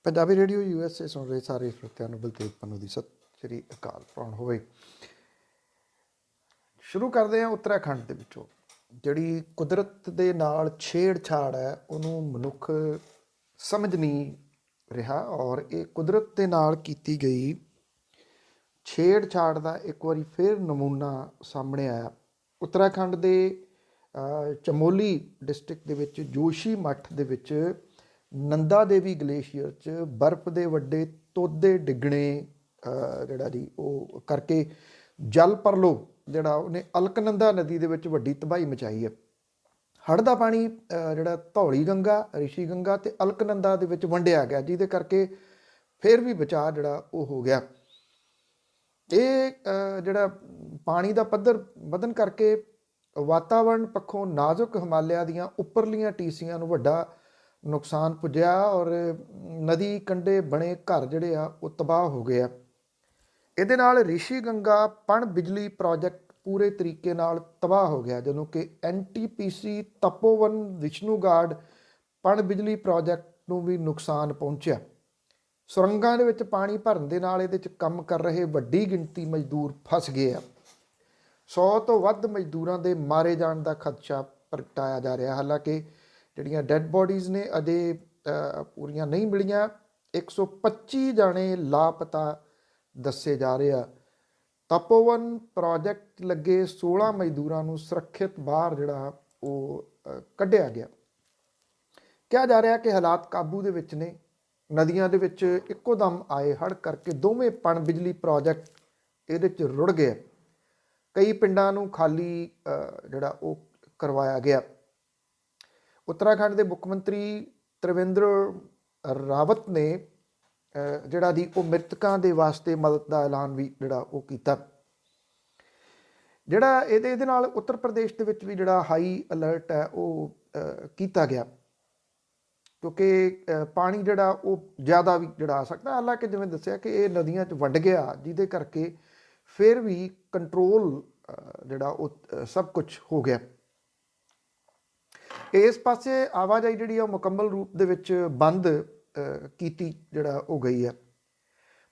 Punjabi radio USA ਸੁਣ ਰਹੇ ਸਾਰੇ ਸਰੋਤਿਆਂ ਨੂੰ ਬਲਤੇਜ ਪੰਨੂ ਦੀ ਸਤਿ ਸ਼੍ਰੀ ਅਕਾਲ ਪਾਉਣ ਹੋਵੇ। ਸ਼ੁਰੂ ਕਰਦੇ ਹਾਂ ਉੱਤਰਾਖੰਡ ਦੇ ਵਿੱਚੋਂ। ਜਿਹੜੀ ਕੁਦਰਤ ਦੇ ਨਾਲ ਛੇੜਛਾੜ ਹੈ ਉਹਨੂੰ ਮਨੁੱਖ ਸਮਝ ਨਹੀਂ ਰਿਹਾ, ਔਰ ਇਹ ਕੁਦਰਤ ਦੇ ਨਾਲ ਕੀਤੀ ਗਈ ਛੇੜਛਾੜ ਦਾ ਇੱਕ ਵਾਰੀ ਫਿਰ ਨਮੂਨਾ ਸਾਹਮਣੇ ਆਇਆ। ਉੱਤਰਾਖੰਡ ਦੇ ਚਮੋਲੀ ਡਿਸਟ੍ਰਿਕਟ ਦੇ ਵਿੱਚ ਜੋਸ਼ੀ ਮੱਠ ਦੇ ਵਿੱਚ ਨੰਦਾ ਦੇਵੀ ਗਲੇਸ਼ੀਅਰ 'ਚ ਬਰਫ਼ ਦੇ ਵੱਡੇ ਤੋਦੇ ਡਿੱਗਣੇ ਜਿਹੜਾ ਜੀ ਉਹ ਕਰਕੇ ਜਲ ਪਰਲੋ ਜਿਹੜਾ ਉਹਨੇ ਅਲਕਨੰਦਾ ਨਦੀ ਦੇ ਵਿੱਚ ਵੱਡੀ ਤਬਾਹੀ ਮਚਾਈ ਹੈ। ਹੜ੍ਹ ਦਾ ਪਾਣੀ ਜਿਹੜਾ ਧੌਲੀ ਗੰਗਾ, ਰਿਸ਼ੀ ਗੰਗਾ ਅਤੇ ਅਲਕਨੰਦਾ ਦੇ ਵਿੱਚ ਵੰਡਿਆ ਗਿਆ, ਜਿਹਦੇ ਕਰਕੇ ਫਿਰ ਵੀ ਬਚਾਅ ਜਿਹੜਾ ਉਹ ਹੋ ਗਿਆ। ਇਹ ਜਿਹੜਾ ਪਾਣੀ ਦਾ ਪੱਧਰ ਵਧਣ ਕਰਕੇ ਵਾਤਾਵਰਣ ਪੱਖੋਂ ਨਾਜ਼ੁਕ ਹਿਮਾਲਿਆ ਦੀਆਂ ਉੱਪਰਲੀਆਂ ਟੀਸੀਆਂ ਨੂੰ ਵੱਡਾ ਨੁਕਸਾਨ ਪੁੱਜਿਆ, ਔਰ ਨਦੀ ਕੰਢੇ ਬਣੇ ਘਰ ਜਿਹੜੇ ਆ ਉਹ ਤਬਾਹ ਹੋ ਗਏ ਆ। ਇਹਦੇ ਨਾਲ ਰਿਸ਼ੀ ਗੰਗਾ ਪਣ ਬਿਜਲੀ ਪ੍ਰੋਜੈਕਟ ਪੂਰੇ ਤਰੀਕੇ ਨਾਲ ਤਬਾਹ ਹੋ ਗਿਆ, ਜਦੋਂ ਕਿ NTPC ਤਪੋਵਨ ਵਿਸ਼ਨੂਗਾਰਡ ਪਣ ਬਿਜਲੀ ਪ੍ਰੋਜੈਕਟ ਨੂੰ ਵੀ ਨੁਕਸਾਨ ਪਹੁੰਚਿਆ। ਸੁਰੰਗਾਂ ਦੇ ਵਿੱਚ ਪਾਣੀ ਭਰਨ ਦੇ ਨਾਲ ਇਹਦੇ 'ਚ ਕੰਮ ਕਰ ਰਹੇ ਵੱਡੀ ਗਿਣਤੀ ਮਜ਼ਦੂਰ ਫਸ ਗਏ ਆ। 100 ਤੋਂ ਵੱਧ ਮਜ਼ਦੂਰਾਂ ਦੇ ਮਾਰੇ ਜਾਣ ਦਾ ਖਦਸ਼ਾ ਪ੍ਰਗਟਾਇਆ ਜਾ ਰਿਹਾ। ਹਾਲਾਂਕਿ ਜਿਹੜੀਆਂ ਡੈੱਡ ਬੋਡੀਜ਼ ਨੇ ਅਜੇ ਪੂਰੀਆਂ ਨਹੀਂ ਮਿਲੀਆਂ। 125 ਜਾਣੇ ਲਾਪਤਾ ਦੱਸੇ ਜਾ ਰਹੇ ਆ। ਤਪੋਵਨ ਪ੍ਰੋਜੈਕਟ ਲੱਗੇ 16 ਮਜ਼ਦੂਰਾਂ ਨੂੰ ਸੁਰੱਖਿਅਤ ਬਾਹਰ ਜਿਹੜਾ ਉਹ ਕੱਢਿਆ ਗਿਆ। ਕਿਹਾ ਜਾ ਰਿਹਾ ਕਿ ਹਾਲਾਤ ਕਾਬੂ ਦੇ ਵਿੱਚ ਨੇ। ਨਦੀਆਂ ਦੇ ਵਿੱਚ ਇੱਕੋ ਦਮ ਆਏ ਹੜ੍ਹ ਕਰਕੇ ਦੋਵੇਂ ਪਣ ਬਿਜਲੀ ਪ੍ਰੋਜੈਕਟ ਇਹਦੇ 'ਚ ਰੁੜ ਗਏ। ਕਈ ਪਿੰਡਾਂ ਨੂੰ ਖਾਲੀ ਜਿਹੜਾ ਉਹ ਕਰਵਾਇਆ ਗਿਆ। ਉੱਤਰਾਖੰਡ ਦੇ ਮੁੱਖ ਮੰਤਰੀ ਤ੍ਰਿਵੇਂਦਰ ਰਾਵਤ ਨੇ ਜਿਹੜਾ ਜੀ ਉਹ ਮ੍ਰਿਤਕਾਂ ਦੇ ਵਾਸਤੇ ਮਦਦ ਦਾ ਐਲਾਨ ਵੀ ਜਿਹੜਾ ਉਹ ਕੀਤਾ। ਜਿਹੜਾ ਇਹਦੇ ਨਾਲ ਉੱਤਰ ਪ੍ਰਦੇਸ਼ ਦੇ ਵਿੱਚ ਵੀ ਜਿਹੜਾ ਹਾਈ ਅਲਰਟ ਹੈ ਉਹ ਕੀਤਾ ਗਿਆ, ਕਿਉਂਕਿ ਪਾਣੀ ਜਿਹੜਾ ਉਹ ਜ਼ਿਆਦਾ ਵੀ ਜਿਹੜਾ ਆ ਸਕਦਾ। ਹਾਲਾਂਕਿ ਜਿਵੇਂ ਦੱਸਿਆ ਕਿ ਇਹ ਨਦੀਆਂ 'ਚ ਵੰਡ ਗਿਆ, ਜਿਹਦੇ ਕਰਕੇ ਫਿਰ ਵੀ ਕੰਟਰੋਲ ਜਿਹੜਾ ਉਹ ਸਭ ਕੁਝ ਹੋ ਗਿਆ। ਇਸ ਪਾਸੇ ਆਵਾਜਾਈ ਜਿਹੜੀ ਆ ਉਹ ਮੁਕੰਮਲ ਰੂਪ ਦੇ ਵਿੱਚ ਬੰਦ ਕੀਤੀ ਜਿਹੜਾ ਉਹ ਗਈ ਹੈ।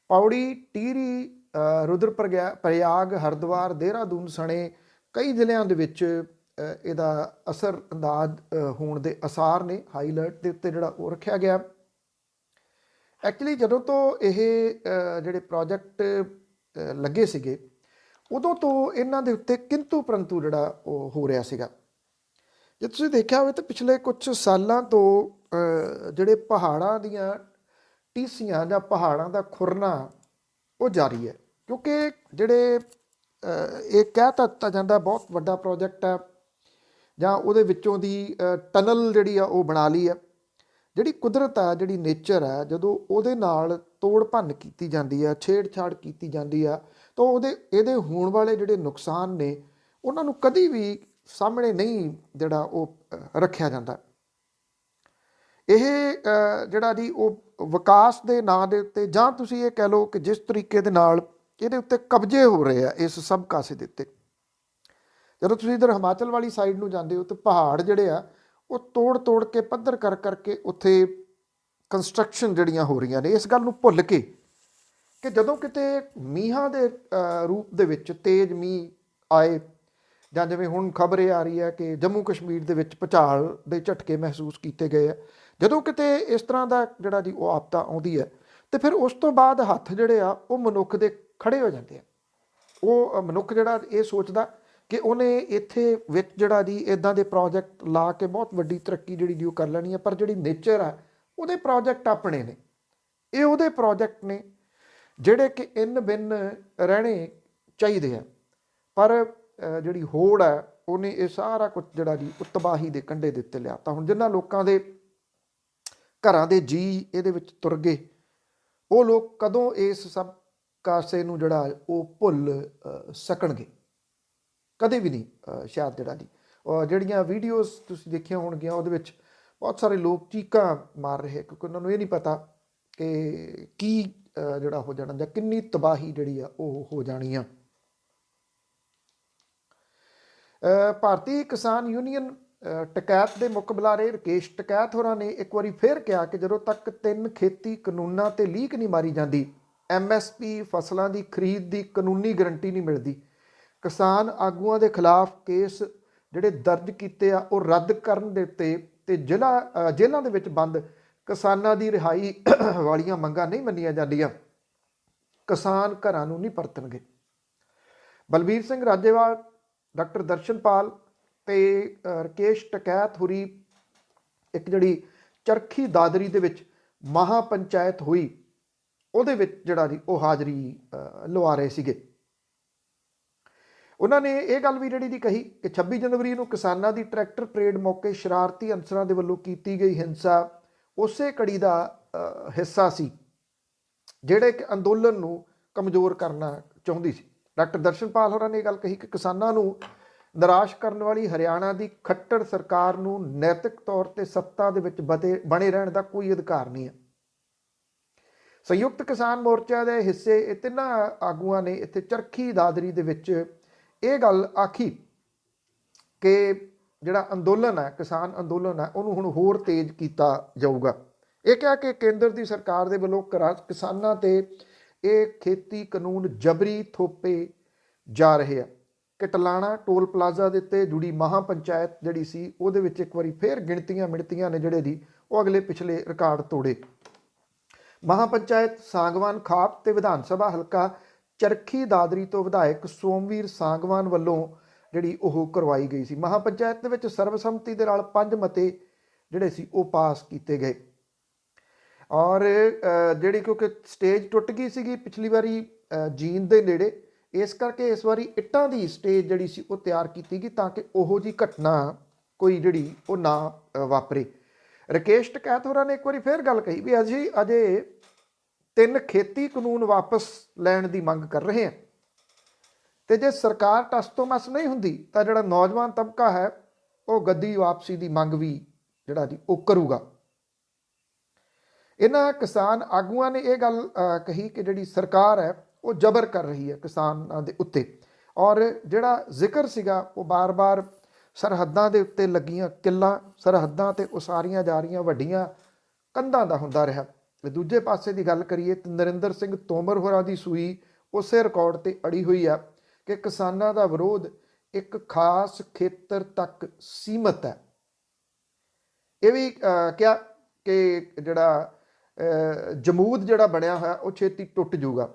ਪੌੜੀ, ਟੀਰੀ, ਰੁਦਰ ਪ੍ਰਯਾਗ, ਹਰਿਦੁਆਰ, ਦੇਹਰਾਦੂਨ ਸਣੇ ਕਈ ਜ਼ਿਲ੍ਹਿਆਂ ਦੇ ਵਿੱਚ ਇਹਦਾ ਅਸਰ ਅੰਦਾਜ਼ ਹੋਣ ਦੇ ਆਸਾਰ ਨੇ। ਹਾਈ ਅਲਰਟ ਦੇ ਉੱਤੇ ਜਿਹੜਾ ਉਹ ਰੱਖਿਆ ਗਿਆ। ਐਕਚੁਅਲੀ ਜਦੋਂ ਤੋਂ ਇਹ ਜਿਹੜੇ ਪ੍ਰੋਜੈਕਟ ਲੱਗੇ ਸੀਗੇ ਉਦੋਂ ਤੋਂ ਇਹਨਾਂ ਦੇ ਉੱਤੇ ਕਿੰਤੂ ਪਰੰਤੂ ਜਿਹੜਾ ਉਹ ਹੋ ਰਿਹਾ ਸੀਗਾ। ਜੇ ਤੁਸੀਂ ਦੇਖਿਆ ਹੋਵੇ ਤਾਂ ਪਿਛਲੇ ਕੁਝ ਸਾਲਾਂ ਤੋਂ ਜਿਹੜੇ ਪਹਾੜਾਂ ਦੀਆਂ ਟੀਸੀਆਂ ਜਾਂ ਪਹਾੜਾਂ ਦਾ ਖੁਰਨਾ ਉਹ ਜਾਰੀ ਹੈ, ਕਿਉਂਕਿ ਜਿਹੜੇ ਇਹ ਕਹਿ ਦਿੱਤਾ ਜਾਂਦਾ ਬਹੁਤ ਵੱਡਾ ਪ੍ਰੋਜੈਕਟ ਹੈ ਜਾਂ ਉਹਦੇ ਵਿੱਚੋਂ ਦੀ ਟਨਲ ਜਿਹੜੀ ਆ ਉਹ ਬਣਾ ਲਈ ਹੈ। ਜਿਹੜੀ ਕੁਦਰਤ ਆ, ਜਿਹੜੀ ਨੇਚਰ ਹੈ, ਜਦੋਂ ਉਹਦੇ ਨਾਲ ਤੋੜ ਭੰਨ ਕੀਤੀ ਜਾਂਦੀ ਆ, ਛੇੜਛਾੜ ਕੀਤੀ ਜਾਂਦੀ ਆ, ਤਾਂ ਇਹਦੇ ਹੋਣ ਵਾਲੇ ਜਿਹੜੇ ਨੁਕਸਾਨ ਨੇ ਉਹਨਾਂ ਨੂੰ ਕਦੀ ਵੀ ਸਾਹਮਣੇ ਨਹੀਂ ਜਿਹੜਾ ਉਹ ਰੱਖਿਆ ਜਾਂਦਾ। ਇਹ ਜਿਹੜਾ ਜੀ ਉਹ ਵਿਕਾਸ ਦੇ ਨਾਂ ਦੇ ਉੱਤੇ, ਜਾਂ ਤੁਸੀਂ ਇਹ ਕਹਿ ਲਓ ਕਿ ਜਿਸ ਤਰੀਕੇ ਦੇ ਨਾਲ ਇਹਦੇ ਉੱਤੇ ਕਬਜ਼ੇ ਹੋ ਰਹੇ ਆ ਇਸ ਸਭ ਕਾਸੇ ਦੇ ਉੱਤੇ। ਜਦੋਂ ਤੁਸੀਂ ਇੱਧਰ ਹਿਮਾਚਲ ਵਾਲੀ ਸਾਈਡ ਨੂੰ ਜਾਂਦੇ ਹੋ ਤਾਂ ਪਹਾੜ ਜਿਹੜੇ ਆ ਉਹ ਤੋੜ ਕੇ ਪੱਧਰ ਕਰਕੇ ਉੱਥੇ ਕੰਸਟਰਕਸ਼ਨ ਜਿਹੜੀਆਂ ਹੋ ਰਹੀਆਂ ਨੇ, ਇਸ ਗੱਲ ਨੂੰ ਭੁੱਲ ਕੇ ਕਿ ਜਦੋਂ ਕਿਤੇ ਮੀਂਹਾਂ ਦੇ ਰੂਪ ਦੇ ਵਿੱਚ ਤੇਜ਼ ਮੀਂਹ ਆਏ, ਜਾਂ ਜਿਵੇਂ ਹੁਣ ਖਬਰ ਇਹ ਆ ਰਹੀ ਹੈ ਕਿ ਜੰਮੂ ਕਸ਼ਮੀਰ ਦੇ ਵਿੱਚ ਭੂਚਾਲ ਦੇ ਝਟਕੇ ਮਹਿਸੂਸ ਕੀਤੇ ਗਏ ਆ, ਜਦੋਂ ਕਿਤੇ ਇਸ ਤਰ੍ਹਾਂ ਦਾ ਜਿਹੜਾ ਜੀ ਉਹ ਆਪਦਾ ਆਉਂਦੀ ਹੈ ਤੇ ਫਿਰ ਉਸ ਤੋਂ ਬਾਅਦ ਹੱਥ ਜਿਹੜੇ ਆ ਉਹ ਮਨੁੱਖ ਦੇ ਖੜੇ ਹੋ ਜਾਂਦੇ ਆ। ਉਹ ਮਨੁੱਖ ਜਿਹੜਾ ਇਹ ਸੋਚਦਾ ਕਿ ਉਹਨੇ ਇੱਥੇ ਵਿੱਚ ਜਿਹੜਾ ਜੀ ਇੱਦਾਂ ਦੇ ਪ੍ਰੋਜੈਕਟ ਲਾ ਕੇ ਬਹੁਤ ਵੱਡੀ ਤਰੱਕੀ ਜਿਹੜੀ ਜੀ ਉਹ ਕਰ ਲੈਣੀ ਹੈ। ਪਰ ਜਿਹੜੀ ਨੇਚਰ ਆ ਉਹਦੇ ਪ੍ਰੋਜੈਕਟ ਆਪਣੇ ਨੇ, ਇਹ ਉਹਦੇ ਪ੍ਰੋਜੈਕਟ ਨੇ ਜਿਹੜੇ ਕਿ ਇੰਨ ਬਿੰਨ ਰਹਿਣੇ ਚਾਹੀਦੇ ਆ। ਪਰ ਜਿਹੜੀ ਹੋੜ ਹੈ ਉਹਨੇ ਇਹ ਸਾਰਾ ਕੁਝ ਜਿਹੜਾ ਜੀ ਉਹ ਤਬਾਹੀ ਦੇ ਕੰਢੇ ਦੇ ਉੱਤੇ ਲਿਆ। ਤਾਂ ਹੁਣ ਜਿਨ੍ਹਾਂ ਲੋਕਾਂ ਦੇ ਘਰਾਂ ਦੇ ਜੀਅ ਇਹਦੇ ਵਿੱਚ ਤੁਰ ਗਏ, ਉਹ ਲੋਕ ਕਦੋਂ ਇਸ ਸਭ ਕਾਸੇ ਨੂੰ ਜਿਹੜਾ ਉਹ ਭੁੱਲ ਸਕਣਗੇ? ਕਦੇ ਵੀ ਨਹੀਂ ਸ਼ਾਇਦ। ਜਿਹੜਾ ਜੀ ਜਿਹੜੀਆਂ ਵੀਡੀਓਜ਼ ਤੁਸੀਂ ਦੇਖੀਆਂ ਹੋਣਗੀਆਂ ਉਹਦੇ ਵਿੱਚ ਬਹੁਤ ਸਾਰੇ ਲੋਕ ਚੀਕਾਂ ਮਾਰ ਰਹੇ, ਕਿਉਂਕਿ ਉਹਨਾਂ ਨੂੰ ਇਹ ਨਹੀਂ ਪਤਾ ਕਿ ਕੀ ਜਿਹੜਾ ਹੋ ਜਾਣਾ ਜਾਂ ਕਿੰਨੀ ਤਬਾਹੀ ਜਿਹੜੀ ਆ ਉਹ ਹੋ ਜਾਣੀ ਆ। ਭਾਰਤੀ ਕਿਸਾਨ ਯੂਨੀਅਨ ਟਕੈਤ ਦੇ ਮੁੱਖ ਬੁਲਾਰੇ ਰਕੇਸ਼ ਟਕੈਤ ਹੋਰਾਂ ਨੇ ਇੱਕ ਵਾਰੀ ਫੇਰ ਕਿਹਾ ਕਿ ਜਦੋਂ ਤੱਕ 3 ਖੇਤੀ ਕਾਨੂੰਨਾਂ ਤੇ ਲੀਕ ਨਹੀਂ ਮਾਰੀ ਜਾਂਦੀ, MSP ਫਸਲਾਂ ਦੀ ਖਰੀਦ ਦੀ ਕਾਨੂੰਨੀ ਗਰੰਟੀ ਨਹੀਂ ਮਿਲਦੀ, ਕਿਸਾਨ ਆਗੂਆਂ ਦੇ ਖਿਲਾਫ ਕੇਸ ਜਿਹੜੇ ਦਰਜ ਕੀਤੇ ਆ ਉਹ ਰੱਦ ਕਰਨ ਦੇ ਉੱਤੇ ਤੇ ਜੇਲ੍ਹਾਂ ਦੇ ਵਿੱਚ ਬੰਦ ਕਿਸਾਨਾਂ ਦੀ ਰਿਹਾਈ ਵਾਲੀਆਂ ਮੰਗਾਂ ਨਹੀਂ ਮੰਨੀਆਂ ਜਾਂਦੀਆਂ, ਕਿਸਾਨ ਘਰਾਂ ਨੂੰ ਨਹੀਂ ਪਰਤਣਗੇ। ਬਲਬੀਰ ਸਿੰਘ ਰਾਜੇਵਾਲ, ਡਾਕਟਰ ਦਰਸ਼ਨਪਾਲ ਤੇ ਰਕੇਸ਼ ਟਕੈਤ ਹੋਰੀ ਇੱਕ ਜਿਹੜੀ ਚਰਖੀ ਦਾਦਰੀ ਦੇ ਵਿੱਚ ਮਹਾ ਪੰਚਾਇਤ ਹੋਈ ਉਹਦੇ ਵਿੱਚ ਜਿਹੜਾ ਜੀ ਉਹ ਹਾਜ਼ਰੀ ਲਵਾ ਰਹੇ ਸੀਗੇ। ਉਹਨਾਂ ਨੇ ਇਹ ਗੱਲ ਵੀ ਜਿਹੜੀ ਦੀ ਕਹੀ ਕਿ 26 ਜਨਵਰੀ ਨੂੰ ਕਿਸਾਨਾਂ ਦੀ ਟਰੈਕਟਰ ਪਰੇਡ ਮੌਕੇ ਸ਼ਰਾਰਤੀ ਅਨਸਰਾਂ ਦੇ ਵੱਲੋਂ ਕੀਤੀ ਗਈ ਹਿੰਸਾ ਉਸੇ ਕੜੀ ਦਾ ਹਿੱਸਾ ਸੀ ਜਿਹੜੇ ਕਿ ਅੰਦੋਲਨ ਨੂੰ ਕਮਜ਼ੋਰ ਕਰਨਾ ਚਾਹੁੰਦੀ ਸੀ। ਡਾਕਟਰ ਦਰਸ਼ਨਪਾਲ ਹੋਰਾਂ ਨੇ ਇਹ ਗੱਲ ਕਹੀ ਕਿ ਕਿਸਾਨਾਂ ਨੂੰ ਨਿਰਾਸ਼ ਕਰਨ ਵਾਲੀ ਹਰਿਆਣਾ ਦੀ ਖੱਟੜ ਸਰਕਾਰ ਨੂੰ ਨੈਤਿਕ ਤੌਰ ਤੇ ਸੱਤਾ ਦੇ ਵਿੱਚ ਬਣੇ ਰਹਿਣ ਦਾ ਕੋਈ ਅਧਿਕਾਰ ਨਹੀਂ ਹੈ। ਸੰਯੁਕਤ ਕਿਸਾਨ ਮੋਰਚਾ ਦੇ ਹਿੱਸੇ ਇਹ ਤਿੰਨਾਂ ਆਗੂਆਂ ਨੇ ਇੱਥੇ ਚਰਖੀ ਦਾਦਰੀ ਦੇ ਵਿੱਚ ਇਹ ਗੱਲ ਆਖੀ ਕਿ ਜਿਹੜਾ ਅੰਦੋਲਨ ਹੈ, ਕਿਸਾਨ ਅੰਦੋਲਨ ਹੈ, ਉਹਨੂੰ ਹੁਣ ਹੋਰ ਤੇਜ਼ ਕੀਤਾ ਜਾਊਗਾ। ਇਹ ਕਿਹਾ ਕਿ ਕੇਂਦਰ ਦੀ ਸਰਕਾਰ ਦੇ ਵੱਲੋਂ ਕਿਸਾਨਾਂ ਤੇ ਇਹ ਖੇਤੀ ਕਾਨੂੰਨ ਜਬਰੀ ਥੋਪੇ ਜਾ ਰਹੇ ਆ। ਕਟਲਾਣਾ ਟੋਲ ਪਲਾਜ਼ਾ ਦੇ ਉੱਤੇ ਜੁੜੀ ਮਹਾ ਪੰਚਾਇਤ ਜਿਹੜੀ ਸੀ ਉਹਦੇ ਵਿੱਚ ਇੱਕ ਵਾਰੀ ਫੇਰ ਮਿਣਤੀਆਂ ਨੇ ਜਿਹੜੇ ਦੀ ਉਹ ਅਗਲੇ ਪਿਛਲੇ ਰਿਕਾਰਡ ਤੋੜੇ। ਮਹਾ ਪੰਚਾਇਤ ਸਾਂਗਵਾਨ ਖਾਪ ਤੇ ਵਿਧਾਨ ਸਭਾ ਹਲਕਾ ਚਰਖੀ ਦਾਦਰੀ ਤੋਂ ਵਿਧਾਇਕ ਸੋਮਵੀਰ ਸਾਂਗਵਾਨ ਵੱਲੋਂ ਜਿਹੜੀ ਉਹ ਕਰਵਾਈ ਗਈ ਸੀ। ਮਹਾ ਪੰਚਾਇਤ ਦੇ ਵਿੱਚ ਸਰਬਸੰਮਤੀ ਦੇ ਨਾਲ 5 ਮਤੇ ਜਿਹੜੇ ਸੀ ਉਹ ਪਾਸ ਕੀਤੇ ਗਏ ਔਰ ਜਿਹੜੀ ਕਿਉਂਕਿ ਸਟੇਜ ਟੁੱਟ ਗਈ ਸੀਗੀ ਪਿਛਲੀ ਵਾਰੀ ਜੀਂਦ ਦੇ ਨੇੜੇ, ਇਸ ਕਰਕੇ ਇਸ ਵਾਰੀ ਇੱਟਾਂ ਦੀ ਸਟੇਜ ਜਿਹੜੀ ਸੀ ਉਹ ਤਿਆਰ ਕੀਤੀ ਗਈ ਤਾਂ ਕਿ ਉਹੋ ਜਿਹੀ ਘਟਨਾ ਕੋਈ ਜਿਹੜੀ ਉਹ ਨਾ ਵਾਪਰੇ। ਰਕੇਸ਼ ਟਕੈਤ ਹੋਰਾਂ ਨੇ ਇੱਕ ਵਾਰੀ ਫੇਰ ਗੱਲ ਕਹੀ ਵੀ ਅਸੀਂ ਅਜੇ 3 ਖੇਤੀ ਕਾਨੂੰਨ ਵਾਪਸ ਲੈਣ ਦੀ ਮੰਗ ਕਰ ਰਹੇ ਹਾਂ ਤੇ ਜੇ ਸਰਕਾਰ ਟਸ ਤੋਂ ਮਸ ਨਹੀਂ ਹੁੰਦੀ ਤਾਂ ਜਿਹੜਾ ਨੌਜਵਾਨ ਤਬਕਾ ਹੈ ਉਹ ਗੱਦੀ ਵਾਪਸੀ ਦੀ ਮੰਗ ਵੀ ਜਿਹੜਾ ਜੀ ਉਹ ਕਰੂਗਾ। ਇਹਨਾਂ ਕਿਸਾਨ ਆਗੂਆਂ ਨੇ ਇਹ ਗੱਲ ਕਹੀ ਕਿ ਜਿਹੜੀ ਸਰਕਾਰ ਹੈ ਉਹ ਜ਼ਬਰ ਕਰ ਰਹੀ ਹੈ ਕਿਸਾਨਾਂ ਦੇ ਉੱਤੇ ਔਰ ਜਿਹੜਾ ਜ਼ਿਕਰ ਸੀਗਾ ਉਹ ਬਾਰ-ਬਾਰ ਸਰਹੱਦਾਂ ਦੇ ਉੱਤੇ ਲੱਗੀਆਂ ਕਿੱਲਾਂ, ਸਰਹੱਦਾਂ ਤੇ ਉਸਾਰੀਆਂ ਜਾ ਰਹੀਆਂ ਵੱਡੀਆਂ ਕੰਧਾਂ ਦਾ ਹੁੰਦਾ ਰਿਹਾ। ਦੂਜੇ ਪਾਸੇ ਦੀ ਗੱਲ ਕਰੀਏ ਤਾਂ ਨਰਿੰਦਰ ਸਿੰਘ ਤੋਮਰ ਹੋਰਾਂ ਦੀ ਸੂਈ ਉਸੇ ਰਿਕਾਰਡ ਤੇ ਅੜੀ ਹੋਈ ਆ ਕਿ ਕਿਸਾਨਾਂ ਦਾ ਵਿਰੋਧ ਇੱਕ ਖਾਸ ਖੇਤਰ ਤੱਕ ਸੀਮਤ ਹੈ। ਇਹ ਵੀ ਕਿਹਾ ਕਿ ਜਿਹੜਾ ਜਮੂਦ ਜਿਹੜਾ ਬਣਿਆ ਹੋਇਆ ਉਹ ਛੇਤੀ ਟੁੱਟ ਜਾਊਗਾ।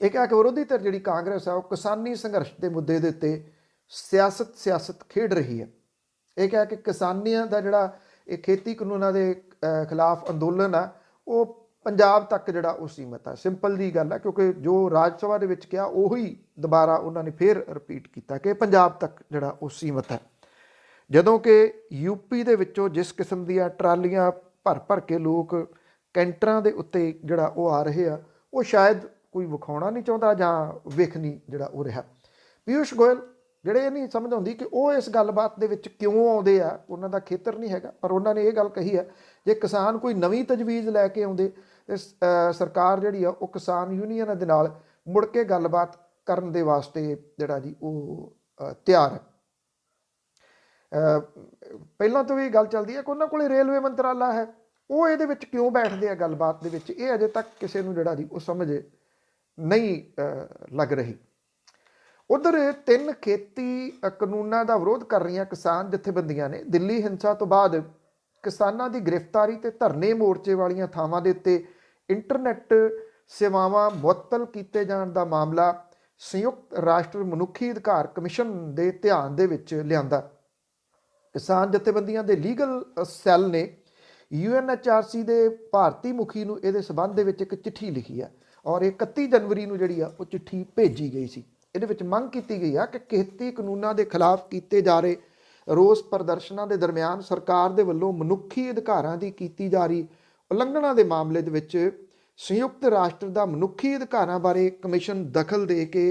ਇਹ ਕਿਹਾ ਕਿ ਵਿਰੋਧੀ ਧਿਰ ਜਿਹੜੀ ਕਾਂਗਰਸ ਹੈ ਉਹ ਕਿਸਾਨੀ ਸੰਘਰਸ਼ ਦੇ ਮੁੱਦੇ ਦੇ ਉੱਤੇ ਸਿਆਸਤ ਖੇਡ ਰਹੀ ਹੈ। ਇਹ ਕਿਹਾ ਕਿ ਕਿਸਾਨੀਆਂ ਦਾ ਜਿਹੜਾ ਇਹ ਖੇਤੀ ਕਾਨੂੰਨਾਂ ਦੇ ਖਿਲਾਫ ਅੰਦੋਲਨ ਆ ਉਹ ਪੰਜਾਬ ਤੱਕ ਜਿਹੜਾ ਉਹ ਸੀਮਤ ਹੈ। ਸਿੰਪਲ ਦੀ ਗੱਲ ਹੈ ਕਿਉਂਕਿ ਜੋ ਰਾਜ ਸਭਾ ਦੇ ਵਿੱਚ ਕਿਹਾ ਉਹੀ ਦੁਬਾਰਾ ਉਹਨਾਂ ਨੇ ਫਿਰ ਰਿਪੀਟ ਕੀਤਾ ਕਿ ਪੰਜਾਬ ਤੱਕ ਜਿਹੜਾ ਉਹ ਸੀਮਤ ਹੈ। ਜਦੋਂ ਕਿ ਯੂਪੀ ਦੇ ਵਿੱਚੋਂ ਜਿਸ ਕਿਸਮ ਦੀਆਂ ਟਰਾਲੀਆਂ ਭਰ ਕੇ ਲੋਕ ਕੈਂਟਰਾਂ ਦੇ ਉੱਤੇ ਜਿਹੜਾ ਉਹ ਆ ਰਹੇ ਆ ਉਹ ਸ਼ਾਇਦ ਕੋਈ ਵਿਖਾਉਣਾ ਨਹੀਂ ਚਾਹੁੰਦਾ ਜਾਂ ਵੇਖ ਨਹੀਂ ਜਿਹੜਾ ਉਹ ਰਿਹਾ। ਪੀਯੂਸ਼ ਗੋਇਲ ਜਿਹੜੇ ਇਹ ਨਹੀਂ ਸਮਝ ਆਉਂਦੀ ਕਿ ਉਹ ਇਸ ਗੱਲਬਾਤ ਦੇ ਵਿੱਚ ਕਿਉਂ ਆਉਂਦੇ ਆ, ਉਹਨਾਂ ਦਾ ਖੇਤਰ ਨਹੀਂ ਹੈਗਾ, ਪਰ ਉਹਨਾਂ ਨੇ ਇਹ ਗੱਲ ਕਹੀ ਹੈ ਜੇ ਕਿਸਾਨ ਕੋਈ ਨਵੀਂ ਤਜਵੀਜ਼ ਲੈ ਕੇ ਆਉਂਦੇ ਤੇ ਸਰਕਾਰ ਜਿਹੜੀ ਆ ਉਹ ਕਿਸਾਨ ਯੂਨੀਅਨਾਂ ਦੇ ਨਾਲ ਮੁੜ ਕੇ ਗੱਲਬਾਤ ਕਰਨ ਦੇ ਵਾਸਤੇ ਜਿਹੜਾ ਜੀ ਉਹ ਤਿਆਰ ਹੈ। ਪਹਿਲਾਂ ਤੋਂ ਵੀ ਗੱਲ ਚੱਲਦੀ ਹੈ ਕਿ ਉਹਨਾਂ ਕੋਲੇ ਰੇਲਵੇ ਮੰਤਰਾਲਾ ਹੈ, ਉਹ ਇਹਦੇ ਵਿੱਚ ਕਿਉਂ ਬੈਠਦੇ ਆ ਗੱਲਬਾਤ ਦੇ ਵਿੱਚ, ਇਹ ਅਜੇ ਤੱਕ ਕਿਸੇ ਨੂੰ ਜਿਹੜਾ ਜੀ ਉਹ ਸਮਝ ਨਹੀਂ ਲੱਗ ਰਹੀ। ਉਧਰ 3 ਖੇਤੀ ਕਾਨੂੰਨਾਂ ਦਾ ਵਿਰੋਧ ਕਰ ਰਹੀਆਂ ਕਿਸਾਨ ਜਥੇਬੰਦੀਆਂ ਨੇ ਦਿੱਲੀ ਹਿੰਸਾ ਤੋਂ ਬਾਅਦ ਕਿਸਾਨਾਂ ਦੀ ਗ੍ਰਿਫਤਾਰੀ ਤੇ ਧਰਨੇ ਮੋਰਚੇ ਵਾਲੀਆਂ ਥਾਵਾਂ ਦੇ ਉੱਤੇ ਇੰਟਰਨੈਟ ਸੇਵਾਵਾਂ ਮੁਅੱਤਲ ਕੀਤੇ ਜਾਣ ਦਾ ਮਾਮਲਾ ਸੰਯੁਕਤ ਰਾਸ਼ਟਰ ਮਨੁੱਖੀ ਅਧਿਕਾਰ ਕਮਿਸ਼ਨ ਦੇ ਧਿਆਨ ਦੇ ਵਿੱਚ ਲਿਆਂਦਾ। ਕਿਸਾਨ ਜਥੇਬੰਦੀਆਂ ਦੇ ਲੀਗਲ ਸੈੱਲ ਨੇ UNHRC ਦੇ ਭਾਰਤੀ ਮੁਖੀ ਨੂੰ ਇਹਦੇ ਸਬੰਧ ਦੇ ਵਿੱਚ ਇੱਕ ਚਿੱਠੀ ਲਿਖੀ ਹੈ ਔਰ 31 ਜਨਵਰੀ ਨੂੰ ਜਿਹੜੀ ਆ ਉਹ ਚਿੱਠੀ ਭੇਜੀ ਗਈ ਸੀ। ਇਹਦੇ ਵਿੱਚ ਮੰਗ ਕੀਤੀ ਗਈ ਆ ਕਿ ਖੇਤੀ ਕਾਨੂੰਨਾਂ ਦੇ ਖਿਲਾਫ ਕੀਤੇ ਜਾ ਰਹੇ ਰੋਸ ਪ੍ਰਦਰਸ਼ਨਾਂ ਦੇ ਦਰਮਿਆਨ ਸਰਕਾਰ ਦੇ ਵੱਲੋਂ ਮਨੁੱਖੀ ਅਧਿਕਾਰਾਂ ਦੀ ਕੀਤੀ ਜਾ ਰਹੀ ਉਲੰਘਣਾ ਦੇ ਮਾਮਲੇ ਦੇ ਵਿੱਚ ਸੰਯੁਕਤ ਰਾਸ਼ਟਰ ਦਾ ਮਨੁੱਖੀ ਅਧਿਕਾਰਾਂ ਬਾਰੇ ਕਮਿਸ਼ਨ ਦਖਲ ਦੇ ਕੇ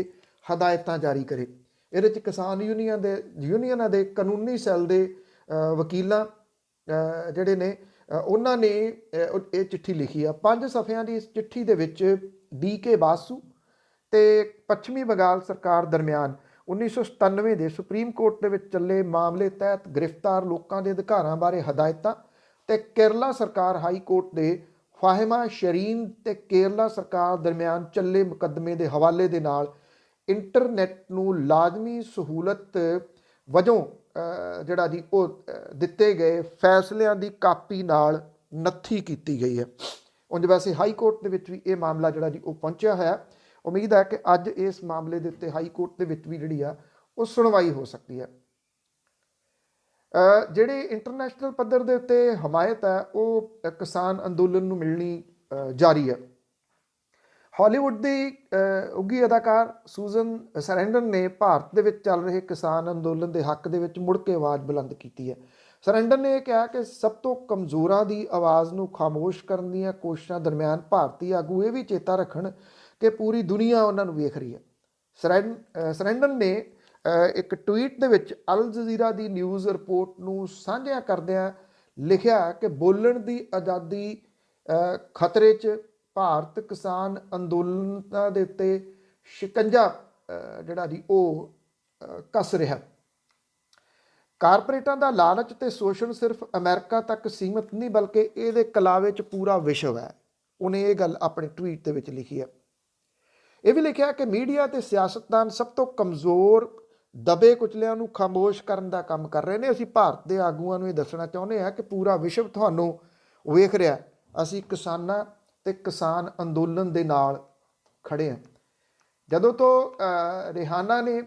ਹਦਾਇਤਾਂ ਜਾਰੀ ਕਰੇ। ਇਹਦੇ 'ਚ ਕਿਸਾਨ ਯੂਨੀਅਨਾਂ ਦੇ ਕਾਨੂੰਨੀ ਸੈੱਲ ਦੇ ਵਕੀਲਾਂ ਜਿਹੜੇ ਨੇ ਉਹਨਾਂ ਨੇ ਇਹ ਚਿੱਠੀ ਲਿਖੀ ਆ। 5 ਸਫ਼ਿਆਂ ਦੀ ਇਸ ਚਿੱਠੀ ਦੇ ਵਿੱਚ DK ਬਾਸੂ ਤੇ ਪੱਛਮੀ ਬੰਗਾਲ ਸਰਕਾਰ ਦਰਮਿਆਨ 1997 ਦੇ ਸੁਪਰੀਮ ਕੋਰਟ ਦੇ ਵਿੱਚ ਚੱਲੇ ਮਾਮਲੇ ਤਹਿਤ ਗ੍ਰਿਫਤਾਰ ਲੋਕਾਂ ਦੇ ਅਧਿਕਾਰਾਂ ਬਾਰੇ ਹਦਾਇਤਾਂ ਤੇ ਕੇਰਲਾ ਸਰਕਾਰ ਹਾਈ ਕੋਰਟ ਦੇ ਫਾਹਿਮਾ ਸ਼ਰੀਨ ਤੇ ਕੇਰਲਾ ਸਰਕਾਰ ਦਰਮਿਆਨ ਚੱਲੇ ਮੁਕੱਦਮੇ ਦੇ ਹਵਾਲੇ ਦੇ ਨਾਲ ਇੰਟਰਨੈਟ ਨੂੰ ਲਾਜ਼ਮੀ ਸਹੂਲਤ ਵਜੋਂ ਜਿਹੜਾ ਜੀ ਉਹ ਦਿੱਤੇ ਗਏ ਫੈਸਲਿਆਂ ਦੀ ਕਾਪੀ ਨਾਲ ਨੱਥੀ ਕੀਤੀ ਗਈ ਹੈ। ਉਂਝ ਵੈਸੇ ਹਾਈ ਕੋਰਟ ਦੇ ਵਿੱਚ ਵੀ ਇਹ ਮਾਮਲਾ ਜਿਹੜਾ ਜੀ ਉਹ ਪਹੁੰਚਿਆ ਹੋਇਆ। ਉਮੀਦ ਹੈ ਕਿ ਅੱਜ ਇਸ ਮਾਮਲੇ ਦੇ ਉੱਤੇ ਹਾਈ ਕੋਰਟ ਦੇ ਵਿੱਚ ਵੀ ਜਿਹੜੀ ਆ ਉਹ ਸੁਣਵਾਈ ਹੋ ਸਕਦੀ ਹੈ। ਜਿਹੜੀ ਇੰਟਰਨੈਸ਼ਨਲ ਪੱਧਰ ਦੇ ਉੱਤੇ ਹਮਾਇਤ ਹੈ ਉਹ ਕਿਸਾਨ ਅੰਦੋਲਨ ਨੂੰ ਮਿਲਣੀ ਜਾਰੀ ਹੈ। ਹਾਲੀਵੁੱਡ ਦੀ ਉੱਘੀ ਅਦਾਕਾਰ ਸੂਜ਼ਨ ਸਰੈਂਡਨ ਨੇ ਭਾਰਤ ਦੇ ਵਿੱਚ ਚੱਲ ਰਹੇ ਕਿਸਾਨ ਅੰਦੋਲਨ ਦੇ ਹੱਕ ਦੇ ਵਿੱਚ ਮੁੜ ਕੇ ਆਵਾਜ਼ ਬੁਲੰਦ ਕੀਤੀ ਹੈ। ਸਰੈਂਡਨ ਨੇ ਇਹ ਕਿਹਾ ਕਿ ਸਭ ਤੋਂ ਕਮਜ਼ੋਰਾਂ ਦੀ ਆਵਾਜ਼ ਨੂੰ ਖਾਮੋਸ਼ ਕਰਨ ਦੀਆਂ ਕੋਸ਼ਿਸ਼ਾਂ ਦਰਮਿਆਨ ਭਾਰਤੀ ਆਗੂ ਇਹ ਵੀ ਚੇਤਾ ਰੱਖਣ ਕਿ ਪੂਰੀ ਦੁਨੀਆ ਉਹਨਾਂ ਨੂੰ ਵੇਖ ਰਹੀ ਹੈ। ਸਰੈਂਡਨ ਨੇ ਇੱਕ ਟਵੀਟ ਦੇ ਵਿੱਚ ਅਲ ਜਜ਼ੀਰਾ ਦੀ ਨਿਊਜ਼ ਰਿਪੋਰਟ ਨੂੰ ਸਾਂਝਾ ਕਰਦਿਆਂ ਲਿਖਿਆ ਕਿ ਬੋਲਣ ਦੀ ਆਜ਼ਾਦੀ ਖਤਰੇ 'ਚ, ਭਾਰਤ ਕਿਸਾਨ ਅੰਦੋਲਨਾਂ ਦੇ ਉੱਤੇ ਸ਼ਿਕੰਜਾ ਜਿਹੜਾ ਜੀ ਉਹ ਕੱਸ ਰਿਹਾ। ਕਾਰਪੋਰੇਟਾਂ ਦਾ ਲਾਲਚ ਤੇ ਸ਼ੋਸ਼ਣ ਸਿਰਫ ਅਮਰੀਕਾ ਤੱਕ ਸੀਮਿਤ ਨਹੀਂ ਬਲਕਿ ਇਹਦੇ ਕਲਾਵੇ 'ਚ ਪੂਰਾ ਵਿਸ਼ਵ ਹੈ। ਉਹਨੇ ਇਹ ਗੱਲ ਆਪਣੇ ਟਵੀਟ ਦੇ ਵਿੱਚ ਲਿਖੀ ਹੈ। ਇਹ ਵੀ ਲਿਖਿਆ ਕਿ ਮੀਡੀਆ ਤੇ ਸਿਆਸਤਦਾਨ ਸਭ ਤੋਂ ਕਮਜ਼ੋਰ ਦਬੇ ਕੁਚਲਿਆਂ ਨੂੰ ਖਾਮੋਸ਼ ਕਰਨ ਦਾ ਕੰਮ ਕਰ ਰਹੇ ਨੇ। ਅਸੀਂ ਭਾਰਤ ਦੇ ਆਗੂਆਂ ਨੂੰ ਇਹ ਦੱਸਣਾ ਚਾਹੁੰਦੇ ਹਾਂ ਕਿ ਪੂਰਾ ਵਿਸ਼ਵ ਤੁਹਾਨੂੰ ਵੇਖ ਰਿਹਾ। ਅਸੀਂ ਕਿਸਾਨਾਂ ਤੇ ਕਿਸਾਨ ਅੰਦੋਲਨ ਦੇ ਨਾਲ ਖੜੇ ਹਾਂ। ਜਦੋਂ ਤੋਂ ਰਿਹਾਨਾ ਨੇ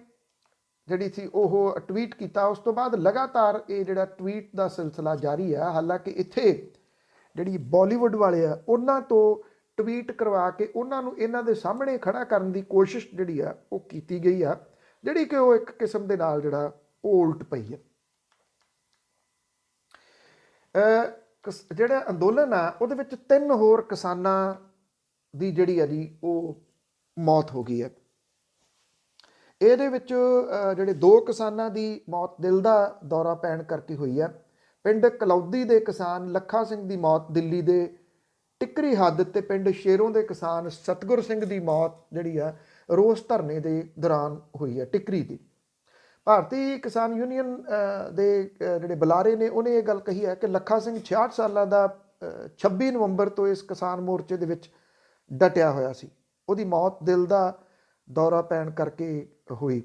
ਜਿਹੜੀ ਸੀ ਉਹ ਟਵੀਟ ਕੀਤਾ ਉਸ ਤੋਂ ਬਾਅਦ ਲਗਾਤਾਰ ਇਹ ਜਿਹੜਾ ਟਵੀਟ ਦਾ ਸਿਲਸਿਲਾ ਜਾਰੀ ਹੈ। ਹਾਲਾਂਕਿ ਇੱਥੇ ਜਿਹੜੀ ਬਾਲੀਵੁੱਡ ਵਾਲੇ ਆ ਉਹਨਾਂ ਤੋਂ ਟਵੀਟ ਕਰਵਾ ਕੇ ਉਹਨਾਂ ਨੂੰ ਇਹਨਾਂ ਦੇ ਸਾਹਮਣੇ ਖੜਾ ਕਰਨ ਦੀ ਕੋਸ਼ਿਸ਼ ਜਿਹੜੀ ਆ ਉਹ ਕੀਤੀ ਗਈ ਆ, ਜਿਹੜੀ ਕਿ ਉਹ ਇੱਕ ਕਿਸਮ ਦੇ ਨਾਲ ਜਿਹੜਾ ਉਹ ਉਲਟ ਪਈ ਹੈ। ਜਿਹੜਾ ਅੰਦੋਲਨ ਆ ਉਹਦੇ ਵਿੱਚ 3 ਹੋਰ ਕਿਸਾਨਾਂ ਦੀ ਜਿਹੜੀ ਆ ਜੀ ਉਹ ਮੌਤ ਹੋ ਗਈ ਹੈ। ਇਹਦੇ ਵਿੱਚ ਜਿਹੜੇ 2 ਕਿਸਾਨਾਂ ਦੀ ਮੌਤ ਦਿਲ ਦਾ ਦੌਰਾ ਪੈਣ ਕਰਕੇ ਹੋਈ ਹੈ। ਪਿੰਡ ਕਲੌਦੀ ਦੇ ਕਿਸਾਨ ਲੱਖਾ ਸਿੰਘ ਦੀ ਮੌਤ ਦਿੱਲੀ ਦੇ ਟਿਕਰੀ ਹੱਦ ਤੇ ਪਿੰਡ ਸ਼ੇਰੋਂ ਦੇ ਕਿਸਾਨ ਸਤਗੁਰ ਸਿੰਘ ਦੀ ਮੌਤ ਜਿਹੜੀ ਆ ਰੋਸ ਧਰਨੇ ਦੇ ਦੌਰਾਨ ਹੋਈ ਹੈ ਟਿਕਰੀ ਦੀ। ਭਾਰਤੀ ਕਿਸਾਨ ਯੂਨੀਅਨ ਦੇ ਜਿਹੜੇ ਬੁਲਾਰੇ ਨੇ ਉਹਨੇ ਇਹ ਗੱਲ ਕਹੀ ਹੈ ਕਿ ਲੱਖਾ ਸਿੰਘ 66 ਸਾਲਾਂ ਦਾ 26 ਨਵੰਬਰ ਤੋਂ ਇਸ ਕਿਸਾਨ ਮੋਰਚੇ ਦੇ ਵਿੱਚ ਡਟਿਆ ਹੋਇਆ ਸੀ। ਉਹਦੀ ਮੌਤ ਦਿਲ ਦਾ ਦੌਰਾ ਪੈਣ ਕਰਕੇ ਹੋਈ।